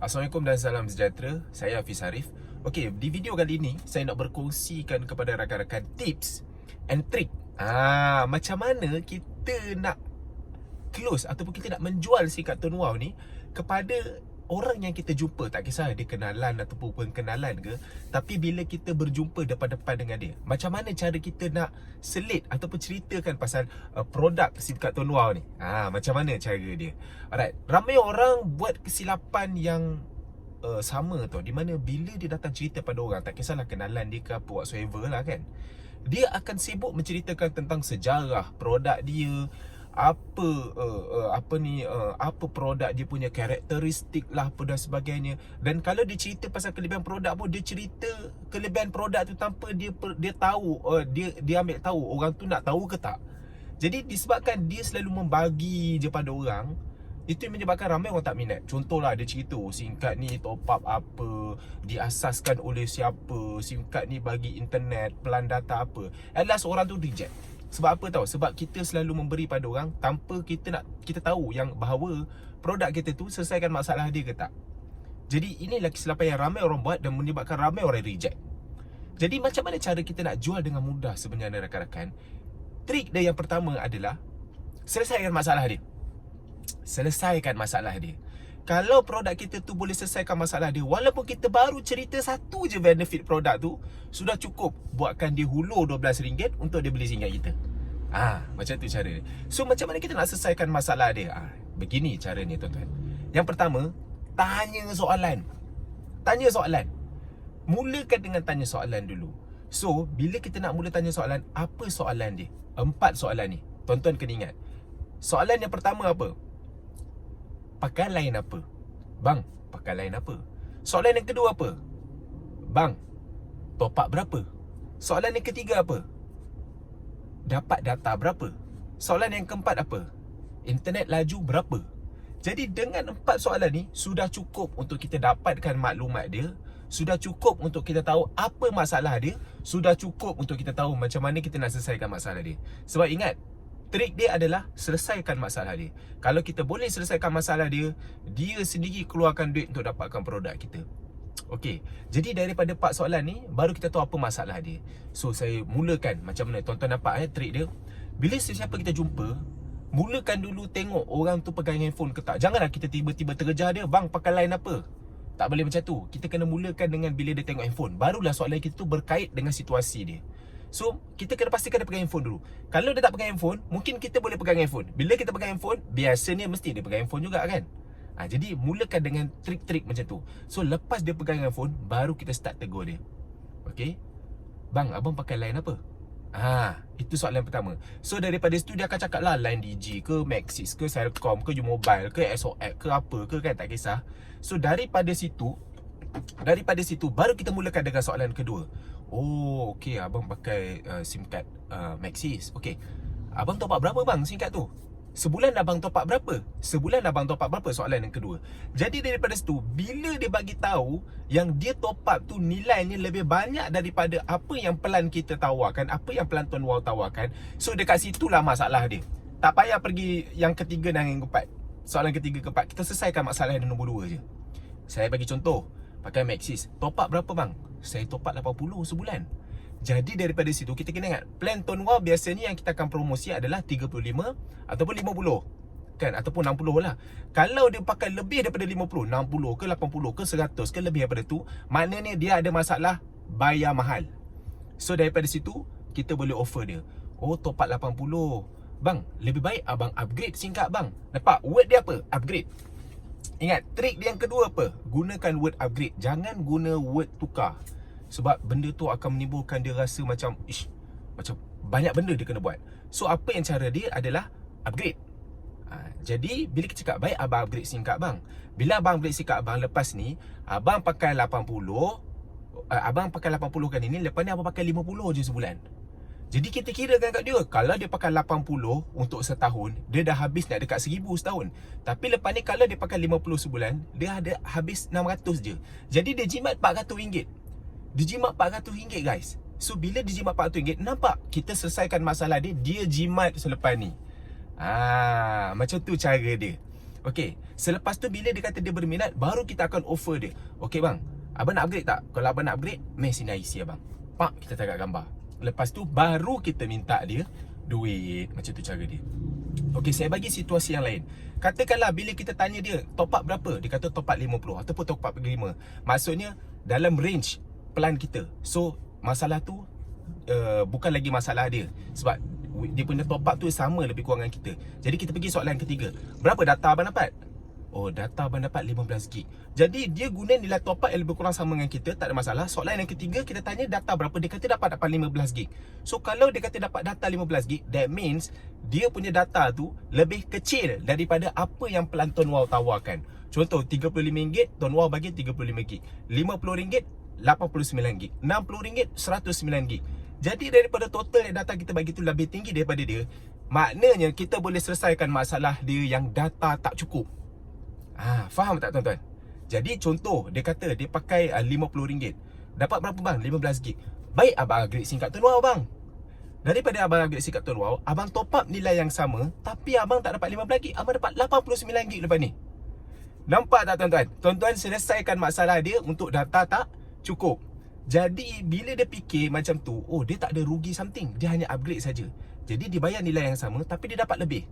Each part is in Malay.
Assalamualaikum dan salam sejahtera. Saya Hafiz Harif. Okey, di video kali ini saya nak berkongsikan kepada rakan-rakan tips and trick. Macam mana kita nak close ataupun kita nak menjual si Kartun Wow ni kepada orang yang kita jumpa, tak kisah dia kenalan ataupun bukan kenalan ke, tapi bila kita berjumpa depan-depan dengan dia, macam mana cara kita nak selit ataupun ceritakan pasal produk si Kartun Wow ni. Macam mana cara dia. Alright, ramai orang buat kesilapan yang sama tau, di mana bila dia datang cerita pada orang, tak kisahlah kenalan dia ke apa whatsoever lah kan, dia akan sibuk menceritakan tentang sejarah produk dia, apa produk dia punya karakteristik lah apa dan sebagainya. Dan kalau dia cerita pasal kelebihan produk pun, dia cerita kelebihan produk tu tanpa dia tahu, dia ambil tahu orang tu nak tahu ke tak. Jadi disebabkan dia selalu membagi je pada orang, itu yang menyebabkan ramai orang tak minat. Contohlah dia cerita SIM card ni top up apa, diasaskan oleh siapa, SIM card ni bagi internet, pelan data apa. At last orang tu reject. Sebab apa tahu? Sebab kita selalu memberi pada orang tanpa kita tahu yang bahawa produk kita tu selesaikan masalah dia ke tak. Jadi inilah kesilapan yang ramai orang buat dan menyebabkan ramai orang reject. Jadi macam mana cara kita nak jual dengan mudah sebenarnya rakan-rakan? Trik dia yang pertama adalah selesaikan masalah dia. Selesaikan masalah dia. Kalau produk kita tu boleh selesaikan masalah dia, walaupun kita baru cerita satu je benefit produk tu, sudah cukup buatkan dia hulur RM12 untuk dia beli singgah kita. Macam tu cara dia. So macam mana kita nak selesaikan masalah dia? Begini caranya tuan-tuan. Yang pertama, tanya soalan. Tanya soalan. Mulakan dengan tanya soalan dulu. So bila kita nak mula tanya soalan, apa soalan dia? 4 soalan ni. Tuan-tuan kena ingat. Soalan yang pertama apa? Pakai line apa? Bang, pakai line apa? Soalan yang kedua apa? Bang, top up berapa? Soalan yang ketiga apa? Dapat data berapa? Soalan yang keempat apa? Internet laju berapa? Jadi dengan 4 soalan ni sudah cukup untuk kita dapatkan maklumat dia, sudah cukup untuk kita tahu apa masalah dia, sudah cukup untuk kita tahu macam mana kita nak selesaikan masalah dia. Sebab ingat, trik dia adalah selesaikan masalah dia. Kalau kita boleh selesaikan masalah dia, dia sendiri keluarkan duit untuk dapatkan produk kita. Okey, jadi daripada 4 soalan ni, baru kita tahu apa masalah dia. So saya mulakan macam mana, tuan-tuan nampak trik dia. Bila sesiapa kita jumpa, mulakan dulu tengok orang tu pegang handphone ke tak. Janganlah kita tiba-tiba terkejar dia, bang pakai line apa. Tak boleh macam tu. Kita kena mulakan dengan bila dia tengok handphone. Barulah soalan kita tu berkait dengan situasi dia. So, kita kena pastikan dia pegang handphone dulu. Kalau dia tak pegang handphone, mungkin kita boleh pegang handphone. Bila kita pegang handphone, biasanya mesti dia pegang handphone juga kan. Jadi mulakan dengan trik-trik macam tu. So, lepas dia pegang handphone, baru kita start tegur dia. Okay, bang, abang pakai line apa? Itu soalan pertama. So, daripada situ dia akan cakap lah line Digi ke, Maxis ke, Celcom ke, U-Mobile ke, SOX ke, apa ke kan, tak kisah. So, daripada situ baru kita mulakan dengan soalan kedua. Oh, okey, abang pakai SIM card Maxis. Okey, abang top up berapa bang SIM card tu? Sebulan abang top up berapa? Sebulan abang top up berapa? Soalan yang kedua. Jadi daripada situ, bila dia bagi tahu yang dia top up tu nilainya lebih banyak daripada apa yang pelan kita tawarkan, apa yang pelan Tuan Wow tawarkan, so dekat situlah masalah dia. Tak payah pergi yang ketiga dan yang keempat. Soalan ketiga keempat, kita selesaikan masalah yang nombor 2 je. Saya bagi contoh, pakai Maxis, top up berapa bang? Saya top up 80 sebulan. Jadi daripada situ kita kena ingat, plan Tuan Wow biasanya yang kita akan promosi adalah 35 ataupun 50 kan, ataupun 60 lah. Kalau dia pakai lebih daripada 50, 60 ke 80 ke 100 ke lebih daripada tu, maknanya dia ada masalah bayar mahal. So daripada situ kita boleh offer dia, oh top up 80 bang, lebih baik abang upgrade singkat bang. Nampak word dia apa? Upgrade. Ingat, trik dia yang kedua apa? Gunakan word upgrade. Jangan guna word tukar. Sebab benda tu akan menimbulkan dia rasa macam macam banyak benda dia kena buat. So apa yang cara dia adalah upgrade. Jadi bila kita cakap baik abang upgrade SIM card bang, bila abang upgrade SIM card abang, lepas ni abang pakai 80, abang pakai 80 kan ini, lepas ni abang pakai 50 je sebulan. Jadi kita kirakan kat dia, kalau dia pakai 80 untuk setahun, dia dah habis nak dekat 1000 setahun. Tapi lepas ni kalau dia pakai 50 sebulan, dia ada habis 600 je. Jadi dia jimat RM400. Dia jimat RM400 guys. So bila dia jimat RM400, nampak kita selesaikan masalah dia, dia jimat selepas ni. Macam tu cara dia. Okey, selepas tu bila dia kata dia berminat, baru kita akan offer dia. Okey bang, abang nak upgrade tak? Kalau abang nak upgrade, mai sini IC abang. Pak, kita tangkap gambar. Lepas tu baru kita minta dia duit. Macam tu cara dia. Okey, saya bagi situasi yang lain. Katakanlah bila kita tanya dia top up berapa, dia kata top up 50 ataupun top up 5. Maksudnya dalam range plan kita. So masalah tu bukan lagi masalah dia, sebab dia punya top up tu sama lebih kurang dengan kita. Jadi kita pergi soalan ketiga. Berapa data abang dapat? Oh, data abang dapat 15GB. Jadi dia guna nilai top up yang lebih kurang sama dengan kita, tak ada masalah. Soalan yang ketiga, kita tanya data berapa, dia kata dapat 15GB. So kalau dia kata dapat data 15GB, that means dia punya data tu lebih kecil daripada apa yang plan Tuan Wow tawarkan. Contoh RM35, Tuan Wow bagi 35GB. RM50, 89GB. RM60, 109GB. Jadi daripada total data kita bagi tu lebih tinggi daripada dia, maknanya kita boleh selesaikan masalah dia yang data tak cukup. Faham tak tuan-tuan? Jadi contoh dia kata dia pakai RM50. Dapat berapa bang? 15GB. Baik abang upgrade SIM card Tuan Wow bang. Daripada abang upgrade SIM card Tuan Wow, abang top up nilai yang sama, tapi abang tak dapat 15GB, abang dapat 89GB lepas ni. Nampak tak tuan-tuan? Tuan-tuan selesaikan masalah dia untuk data tak cukup. Jadi bila dia fikir macam tu, oh dia tak ada rugi something, dia hanya upgrade saja. Jadi dia bayar nilai yang sama tapi dia dapat lebih.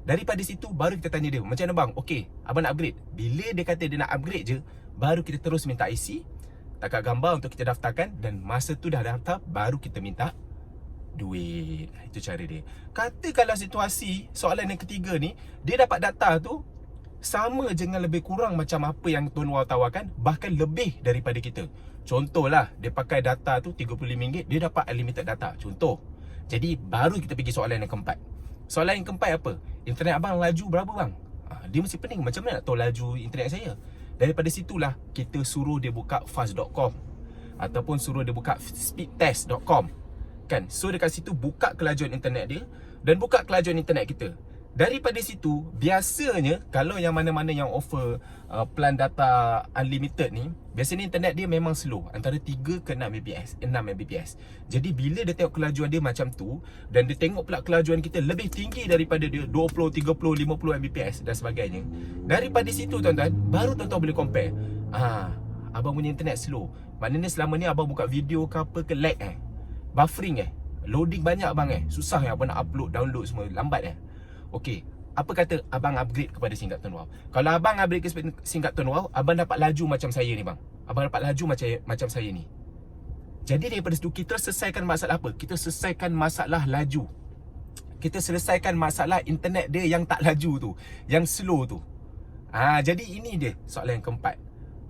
Daripada situ baru kita tanya dia, macam mana bang? Okey, abang nak upgrade. Bila dia kata dia nak upgrade je, baru kita terus minta IC, tangkap gambar untuk kita daftarkan, dan masa tu dah daftar, baru kita minta duit. Itu cara dia. Kata kalau situasi soalan yang ketiga ni, dia dapat data tu sama je dengan lebih kurang macam apa yang Tuan Wow tawarkan, bahkan lebih daripada kita. Contohlah, dia pakai data tu RM35, dia dapat unlimited data. Contoh. Jadi baru kita pergi soalan yang keempat. Soalan yang keempat apa? Internet abang laju berapa bang? Dia mesti pening, macam mana nak tahu laju internet saya? Daripada situlah kita suruh dia buka fast.com ataupun suruh dia buka speedtest.com. Kan? So dekat situ buka kelajuan internet dia dan buka kelajuan internet kita. Daripada situ, biasanya kalau yang mana-mana yang offer plan data unlimited ni, biasanya internet dia memang slow, antara 3 ke 6 Mbps, 6 Mbps. Jadi bila dia tengok kelajuan dia macam tu, dan dia tengok pula kelajuan kita lebih tinggi daripada dia, 20, 30, 50 Mbps dan sebagainya, daripada situ tuan-tuan, baru tuan-tuan boleh compare. Abang punya internet slow, maknanya selama ni abang buka video ke apa ke lag buffering loading banyak abang susah abang nak upload, download semua, lambat Okey, apa kata abang upgrade kepada SIM card Tuan Wow? Kalau abang upgrade ke SIM card Tuan Wow, abang dapat laju macam saya ni bang. Abang dapat laju macam saya ni. Jadi daripada situ kita selesaikan masalah apa? Kita selesaikan masalah laju. Kita selesaikan masalah internet dia yang tak laju tu, yang slow tu. Jadi ini dia soalan yang keempat.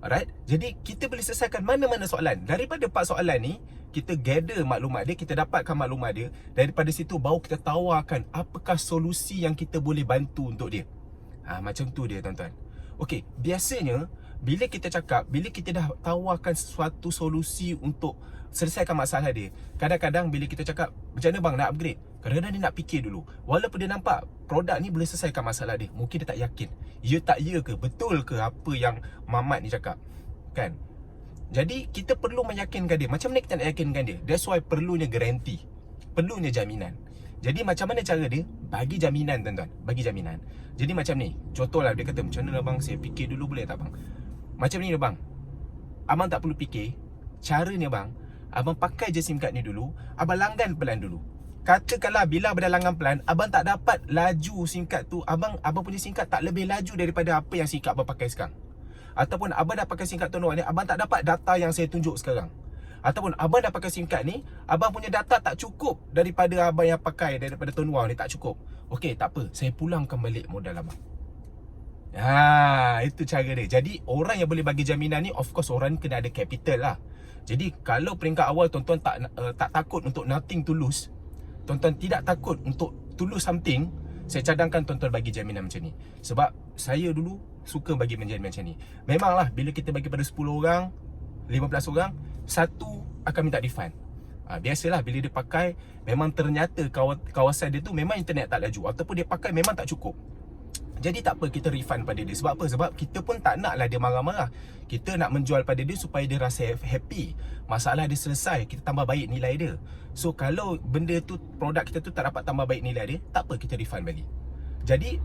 Alright? Jadi kita boleh selesaikan mana-mana soalan. Daripada 4 soalan ni, kita gather maklumat dia, kita dapatkan maklumat dia. Daripada situ baru kita tawarkan apakah solusi yang kita boleh bantu untuk dia. Macam tu dia tuan-tuan. Okey, biasanya bila kita cakap, bila kita dah tawarkan suatu solusi untuk selesaikan masalah dia, kadang-kadang bila kita cakap, macam mana bang nak upgrade? Kadang-kadang dia nak fikir dulu. Walaupun dia nampak produk ni boleh selesaikan masalah dia, mungkin dia tak yakin. Ya tak ya ke? Betul ke apa yang Mamat ni cakap? Kan? Jadi kita perlu meyakinkan dia. Macam mana kita nak yakinkan dia? That's why perlunya garanti, perlunya jaminan. Jadi macam mana cara dia? Bagi jaminan tuan-tuan. Bagi jaminan. Jadi macam ni, contohlah dia kata, macam mana bang, saya fikir dulu boleh tak bang? Macam ni bang, abang tak perlu fikir. Caranya bang, abang pakai je SIM card ni dulu, abang langgan plan dulu. Katakanlah bila abang dah langgan plan, abang tak dapat laju SIM card tu, abang punya SIM card tak lebih laju daripada apa yang SIM card abang pakai sekarang. Ataupun abang dah pakai SIM card Tuan Wow ni, abang tak dapat data yang saya tunjuk sekarang. Ataupun abang dah pakai SIM card ni, abang punya data tak cukup daripada abang yang pakai, daripada Tuan Wow ni tak cukup. Okey, tak apa, saya pulangkan balik modal abang. Itu cara dia. Jadi orang yang boleh bagi jaminan ni, of course orang ni kena ada capital lah. Jadi kalau peringkat awal tuan-tuan tak takut untuk nothing to lose, tuan-tuan tidak takut untuk to lose something, saya cadangkan tuan-tuan bagi jaminan macam ni. Sebab saya dulu suka bagi jaminan macam ni. Memanglah bila kita bagi pada 10 orang, 15 orang, satu akan minta refund. Biasalah bila dia pakai, memang ternyata kawasan dia tu memang internet tak laju, ataupun dia pakai memang tak cukup. Jadi tak apa, kita refund pada dia. Sebab apa? Sebab kita pun tak naklah dia marah-marah. Kita nak menjual pada dia supaya dia rasa happy. Masalah dia selesai, kita tambah baik nilai dia. So kalau benda tu, produk kita tu tak dapat tambah baik nilai dia, tak apa, kita refund balik. Jadi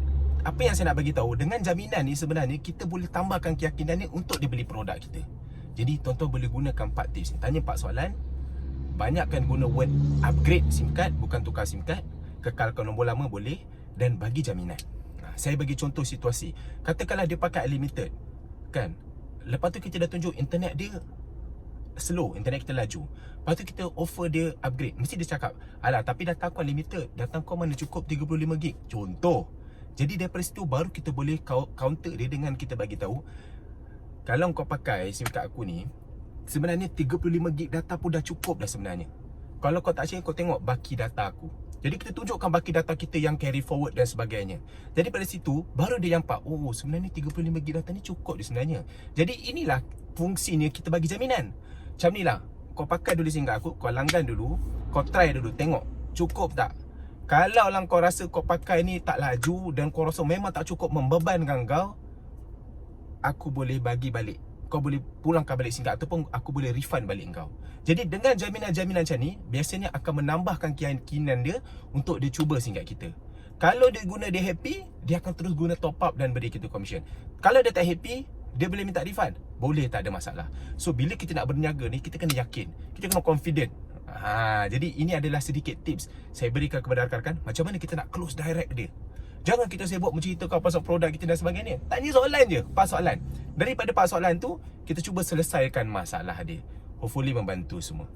apa yang saya nak bagi tahu, dengan jaminan ni sebenarnya kita boleh tambahkan keyakinan ni untuk dia beli produk kita. Jadi tuan-tuan boleh gunakan 4 tips ni. Tanya 4 soalan. Banyakkan guna word upgrade SIM card, bukan tukar SIM card. Kekalkan nombor lama boleh. Dan bagi jaminan. Saya bagi contoh situasi. Katakanlah dia pakai unlimited, kan? Lepas tu kita dah tunjuk internet dia slow, internet kita laju. Lepas tu kita offer dia upgrade. Mesti dia cakap, alah tapi data aku unlimited, data kau mana cukup 35GB. Contoh. Jadi daripada situ baru kita boleh counter dia dengan kita bagi tahu, kalau kau pakai SIM card aku ni, sebenarnya 35GB data pun dah cukup dah sebenarnya. Kalau kau tak share, kau tengok baki data aku. Jadi kita tunjukkan baki data kita yang carry forward dan sebagainya. Jadi pada situ baru dia nampak, oh sebenarnya 35GB data ni cukup dia sebenarnya. Jadi inilah fungsinya kita bagi jaminan. Macam ni lah, kau pakai dulu SIM card aku, kau langgan dulu, kau try dulu, tengok cukup tak. Kalau lah kau rasa kau pakai ni tak laju dan kau rasa memang tak cukup, membebankan kau, aku boleh bagi balik. Kau boleh pulangkan balik SIM card ataupun aku boleh refund balik kau. Jadi dengan jaminan-jaminan macam ni, biasanya akan menambahkan keyakinan dia untuk dia cuba SIM card kita. Kalau dia guna, dia happy, dia akan terus guna top up dan beri kita commission. Kalau dia tak happy, dia boleh minta refund. Boleh, tak ada masalah. So bila kita nak berniaga ni, kita kena yakin, kita kena confident. Jadi ini adalah sedikit tips saya berikan kepada rakan-rakan macam mana kita nak close direct dia. Jangan kita sibuk menceritakan pasal produk kita dan sebagainya. Tanya soalan je, 4 soalan. Daripada 4 soalan tu, kita cuba selesaikan masalah dia. Hopefully membantu semua.